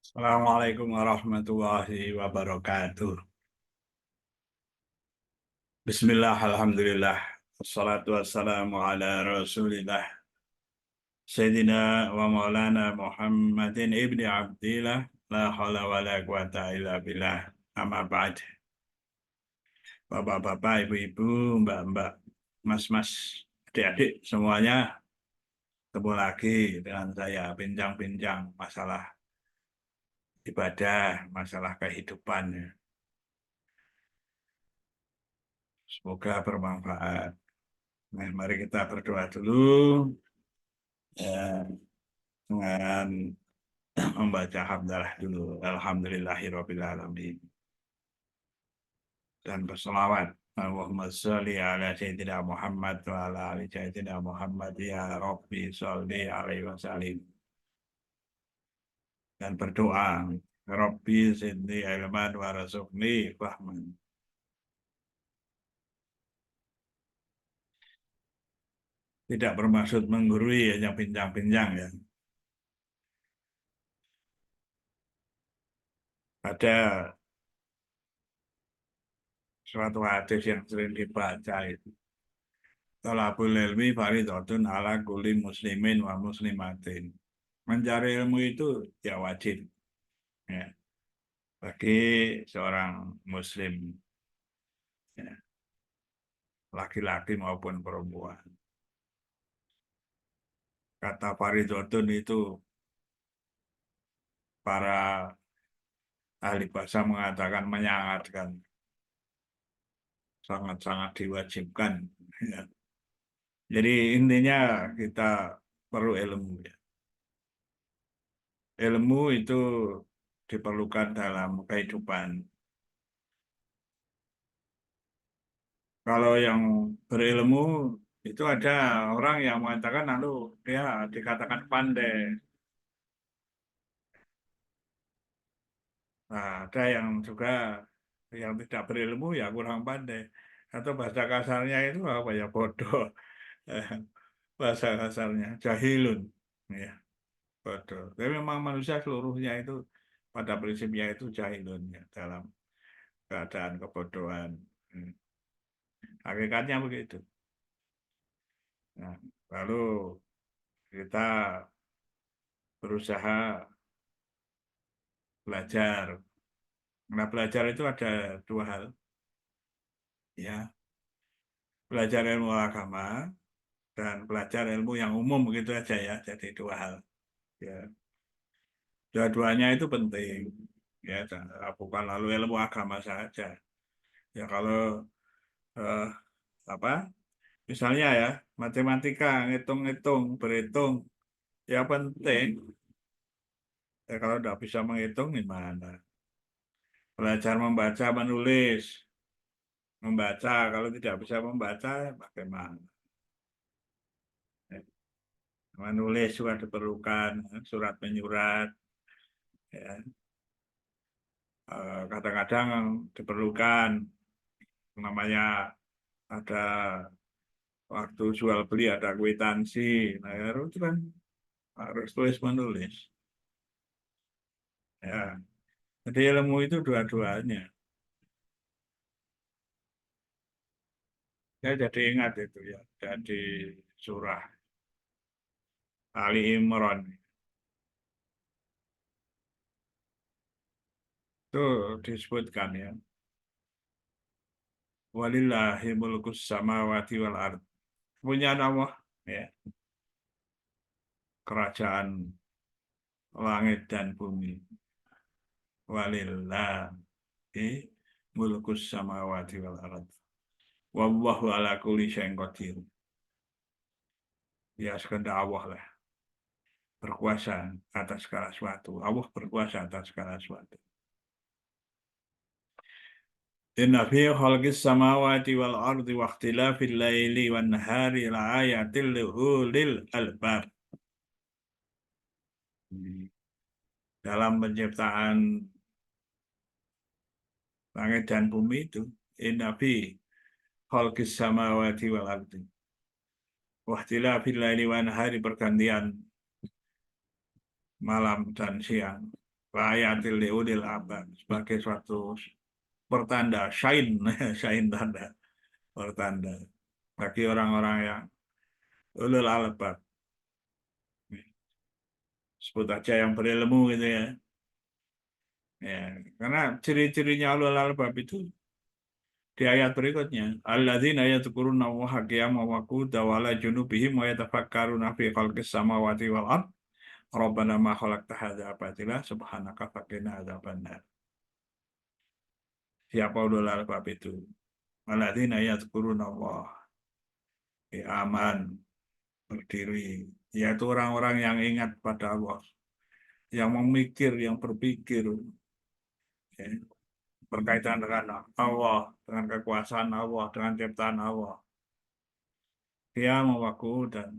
Assalamualaikum warahmatullahi wabarakatuh. Bismillah, alhamdulillah. Wassalatu wassalamu ala rasulillah. Sayyidina wa maulana Muhammadin ibni Abdillah. La hawla wa la quwata illa billah. Amma ba'd. Bapak-bapak, ibu-ibu, mbak-mbak, mas-mas, adik-adik semuanya ketemu lagi dengan saya bincang-bincang masalah ibadah, masalah kehidupan. Semoga bermanfaat. Nah, mari kita berdoa dulu ya, dengan membaca hamdalah dulu. Alhamdulillahirabbil alamin. Dan berselawat. Allahumma sholli ala sayyidina Muhammad wa ala ali sayyidina Muhammad ya Rabbi sholli alaihi wasallim. Dan berdoa, Rabbi zidni ilman wa razuqni fahman. Tidak bermaksud menggurui, hanya bincang-bincang ya. Ada suatu hadis yang sering dibaca itu. Thalabul ilmi fardhatun ala kulli muslimin wa muslimatin. Mencari ilmu itu ya wajib ya, bagi seorang muslim ya, laki-laki maupun perempuan. Kata fardhatun itu para ahli bahasa mengatakan menyangatkan, sangat-sangat diwajibkan ya. Jadi intinya kita perlu ilmu ya. Ilmu itu diperlukan dalam kehidupan. Kalau yang berilmu itu ada orang yang mengatakan lalu dia dikatakan pandai. Nah, ada yang juga yang tidak berilmu ya kurang pandai. Atau bahasa kasarnya itu apa ya bodoh. Eh, Bahasa kasarnya jahilun. Ya, bodoh. Tapi memang manusia seluruhnya itu pada prinsipnya itu jahilun ya, dalam keadaan kebodohan. Hmm. Hakikatnya begitu. Nah, lalu kita berusaha belajar. Nah, belajar itu ada dua hal, ya. Belajar ilmu agama dan belajar ilmu yang umum begitu aja ya. Jadi dua hal. Ya, dua-duanya itu penting. Ya, bukan lalu ilmu agama saja. Ya, kalau eh, apa? Misalnya ya, matematika, ngitung-ngitung, berhitung, ya penting. Ya, kalau tidak bisa menghitung gimana? Belajar membaca, menulis, membaca. Kalau tidak bisa membaca, bagaimana? Menulis juga diperlukan, surat menyurat, ya. Kadang-kadang diperlukan namanya ada waktu jual beli ada kwitansi, nah itu kan harus tulis menulis, ya. Jadi ilmu itu dua-duanya. Saya jadi ingat itu ya, jadi surah Ali Imran itu disebutkan ya, walillahi mulkus samawati wal ard, punya Allah ya, kerajaan langit dan bumi. Walillahi mulkus samawati wal ard. Wallahu ala kulli syai'in qadir. Ya sekehendak Allah lah berkuasa atas segala sesuatu. Allah berkuasa atas segala sesuatu. Inna fi khalqis samawati wal ardi wa ikhtilafil laili wan nahari la ayatil li ulil albab. Dalam penciptaan langit dan bumi itu, inna fi khalqis samawati wal ardi wa ikhtilafil laili wan nahari, pergantian malam dan siang, layatil liulil albab sebagai suatu pertanda shine shine tanda pertanda bagi orang-orang yang ulul albab, sebut aja yang berilmu gitu ya. Ya, karena ciri-cirinya ulul albab itu di ayat berikutnya, alladzina yadhkuruna Allaha qiyaman wa qu'udan wa 'ala junubihim wa yatafakkaruna fi khalqis samawati wal ard rabbana ma khalaqta hadza batila subhanaka faqina adzabannar. Siapa ulul albab itu? Alladzina yadhkuruna Allah qiyaman, berdiri, yaitu orang-orang yang ingat pada Allah, yang memikir, yang berpikir, ya, berkaitan dengan Allah, dengan kekuasaan Allah, dengan ciptaan Allah. Dia mewaku dan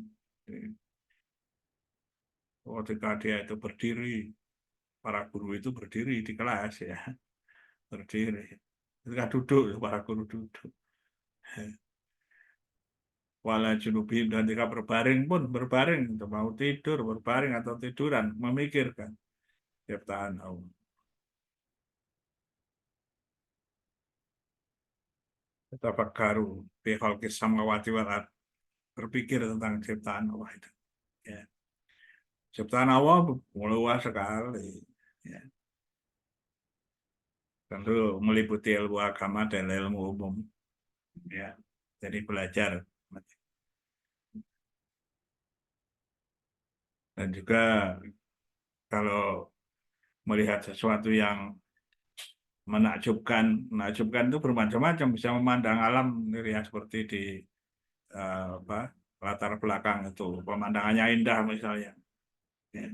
ketika dia itu berdiri, para guru itu berdiri di kelas ya, berdiri. Ketika duduk, para guru duduk. Wala junubim dan ketika berbaring pun berbaring, mau tidur, berbaring atau tiduran, memikirkan ciptaan Allah. Tafakkaru fi khalqis samawati wal ard, berpikir tentang ciptaan Allah itu. Ya. Ciptaan Allah luas sekali. Ya. Tentu meliputi ilmu agama dan ilmu umum. Ya. Jadi belajar. Dan juga kalau melihat sesuatu yang menakjubkan itu bermacam-macam, bisa memandang alam ya, seperti di apa, latar belakang itu pemandangannya indah misalnya. Ya.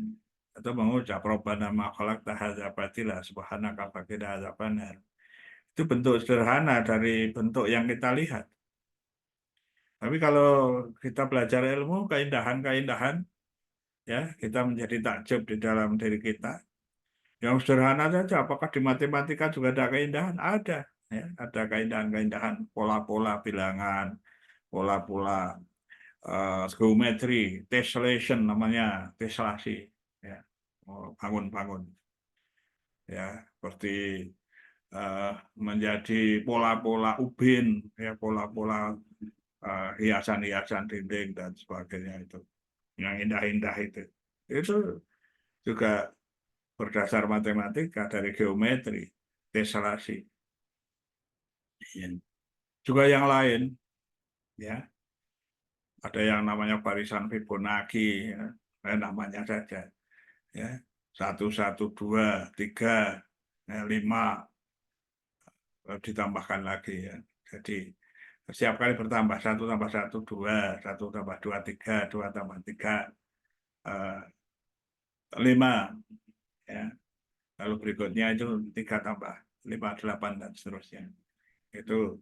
Atau mengucap Rabbana ma khalaqta hadza batila subhanaka faqina adzabannar. Itu bentuk sederhana dari bentuk yang kita lihat. Tapi kalau kita belajar ilmu, keindahan-keindahan, ya kita menjadi takjub di dalam diri kita. Yang sederhana saja, apakah di matematika juga ada keindahan? Ada, ya, ada keindahan-keindahan, pola-pola bilangan, pola-pola geometri, tessellation namanya, teslasi, ya, bangun-bangun, ya, seperti menjadi pola-pola ubin, ya, pola-pola hiasan-hiasan dinding dan sebagainya itu, yang indah-indah itu juga berdasar matematika dari geometri, tesselasi, ya. Juga yang lain, ya, ada yang namanya barisan Fibonacci, ya, namanya saja, ya, 1, 1, 2, 3, ya, 5, ditambahkan lagi, ya. Jadi setiap kali bertambah 1 tambah 1 2, 1 tambah 2 3, 2 tambah 3 5, ya. Lalu berikutnya itu 3 tambah 5 8 dan seterusnya. Itu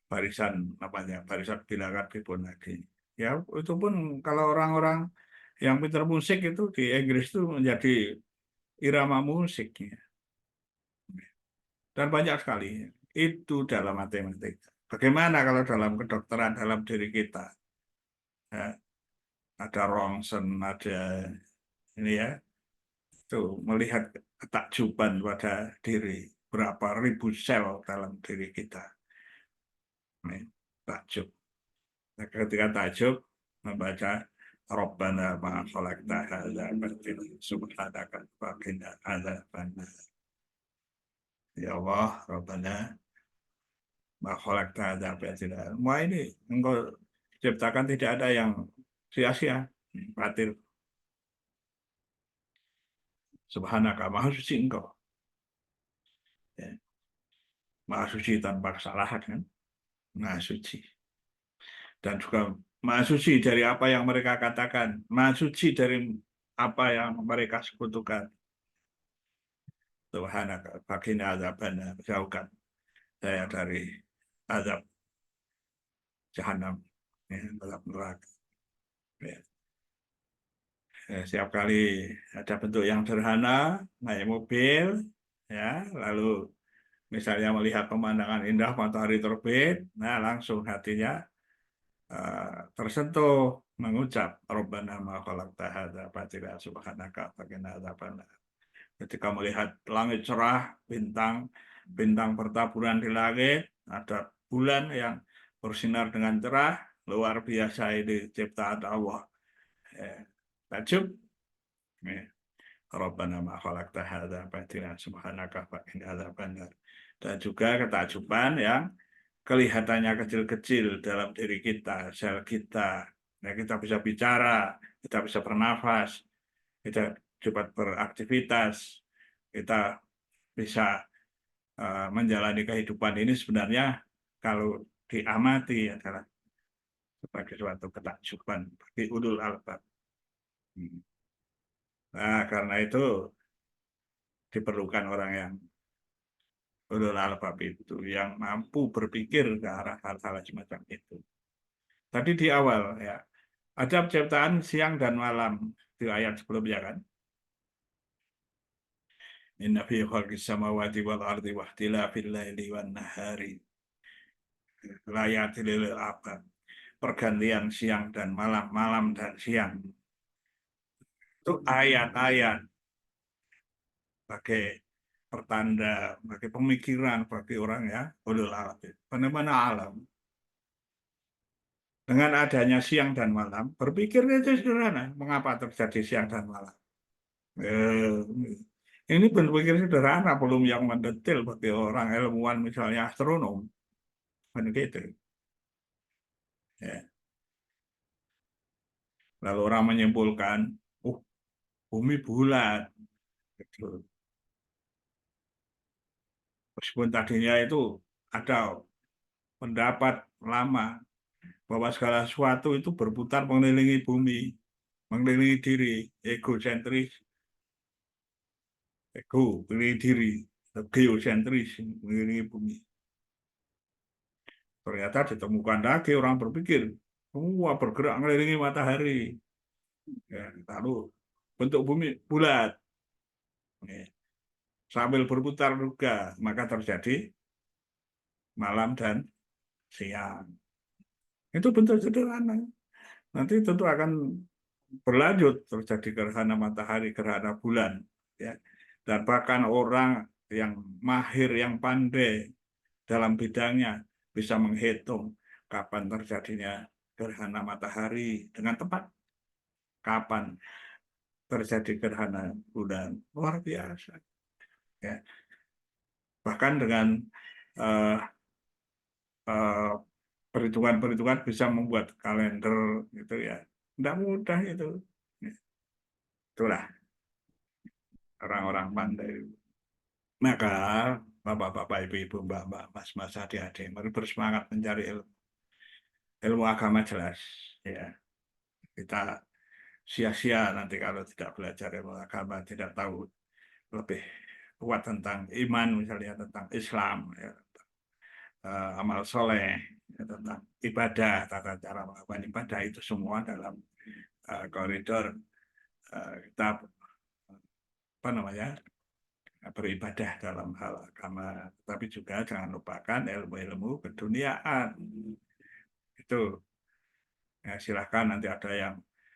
barisan namanya, barisan bilangan Fibonacci. Ya, itu pun kalau orang-orang yang pintar musik itu di Inggris itu menjadi irama musiknya. Dan banyak sekali itu dalam matematika. Bagaimana kalau dalam kedokteran, dalam diri kita? Ya, ada rongsen, ada ini ya, itu melihat ketakjuban pada diri, berapa ribu sel dalam diri kita. Ini takjub. Nah, ketika takjub membaca Rabbana ma khalaqta hadza batila subhanaka faqina adzabannar. Ya Allah, Rabbana ma khalaqta hadza batila. Semua ini engkau ciptakan tidak ada yang sia-sia, batil. Subhanaka, maha suci engkau. Ya. Maha suci tanpa kesalahan kan? Maha suci. Dan juga maha suci dari apa yang mereka katakan, maha suci dari apa yang mereka sekutukan. Subhanaka, fakina azabana, jauhkan saya dari azab jahanam, ya, azab neraka. Ya. Setiap kali ada bentuk yang sederhana, naik mobil, ya, lalu misalnya melihat pemandangan indah matahari terbit, nah langsung hatinya tersentuh mengucap Rabbana ma khalaqta hadza batila subhanaka faqina adzabannar. Ketika melihat langit cerah, bintang bertaburan di langit, ada bulan yang bersinar dengan cerah, luar biasa ini ciptaan Allah. Takjub. Rabbana ma khalaqta hadza batila subhanaka faqina adzabannar. Dan juga ketakjuban yang kelihatannya kecil-kecil dalam diri kita, sel kita. Nah, kita bisa bicara, kita bisa bernafas, kita cepat beraktivitas, kita bisa menjalani kehidupan ini sebenarnya kalau diamati adalah sebagai suatu ketakjuban bagi ulul albab. Nah, karena itu diperlukan orang yang ulul albab itu yang mampu berpikir ke arah hal-hal semacam itu. Tadi di awal ya, ada penciptaan siang dan malam di ayat sebelumnya kan. Inna fi khalqis samawati wal ardi wa ikhtilafil laili wan nahari layatil lil albab. Pergantian siang dan malam, malam dan siang. Itu ayat-ayat sebagai pertanda, sebagai pemikiran bagi orang ya ulul albab. Mana-mana alam. Dengan adanya siang dan malam, berpikirnya itu sederhana. Mengapa terjadi siang dan malam? Ini berpikir sederhana, belum yang mendetail bagi orang ilmuwan misalnya astronom. Kan gitu. Ya. Lalu orang menyimpulkan, bumi bulat. Gitu. Meskipun tadinya itu ada pendapat lama bahwa segala sesuatu itu berputar mengelilingi bumi, mengelilingi diri, egosentris, mengelilingi diri, geosentris, mengelilingi bumi. Ternyata ditemukan lagi orang berpikir, semua bergerak mengelilingi matahari. Ya, lalu bentuk bumi bulat. Ya, sambil berputar juga, maka terjadi malam dan siang. Itu bentuk sederhana. Nanti tentu akan berlanjut terjadi gerhana matahari, gerhana bulan. Ya. Dan bahkan orang yang mahir, yang pandai dalam bidangnya bisa menghitung kapan terjadinya gerhana matahari dengan tepat. Kapan terjadi gerhana bulan. Luar biasa. Ya. Bahkan dengan uh, uh, perhitungan-perhitungan bisa membuat kalender gitu ya. Tidak mudah itu. Itulah orang-orang pandai. Maka bapak-bapak, ibu-ibu, mbak-mbak, mas-mas, adik-adik, mari bersemangat mencari ilmu. Ilmu agama jelas. Ya, kita sia-sia nanti kalau tidak belajar ilmu agama, tidak tahu lebih kuat tentang iman, misalnya tentang Islam, ya, amal soleh, ya, tentang ibadah, tata cara melakukan ibadah itu semua dalam koridor kita apa namanya beribadah dalam hal agama, tapi juga jangan lupakan ilmu-ilmu keduniaan. Itu ya, silahkan nanti ada yang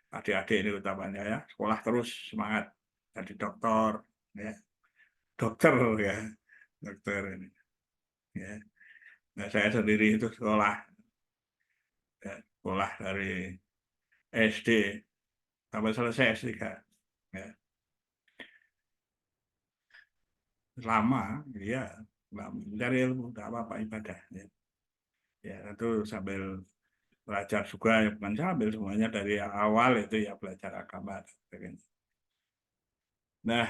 adik-adik ini utamanya ya sekolah terus semangat jadi dokter ya dokter ya dokter ini ya. Nah, saya sendiri itu sekolah ya, sekolah dari SD sampai selesai S3 ya. Lama ya lama mencari ilmu tidak apa-apa ibadah ya. Ya itu sambil belajar juga ya, bukan sambil semuanya dari awal itu ya belajar agama. Nah,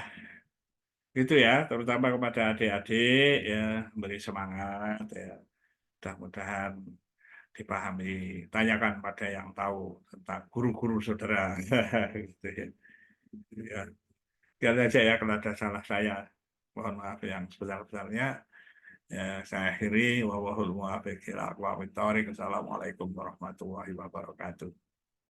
itu ya, terutama kepada adik-adik ya, beri semangat ya. Mudah-mudahan dipahami. Tanyakan pada yang tahu tentang guru-guru saudara. Gitu ya. Ya, biar saja ya kalau ada salah saya. Mohon maaf yang sebesar-besarnya. Ya, saya akhiri. Wallahul muwaffiq ila aqwamit thoriq. Assalamualaikum warahmatullahi wabarakatuh.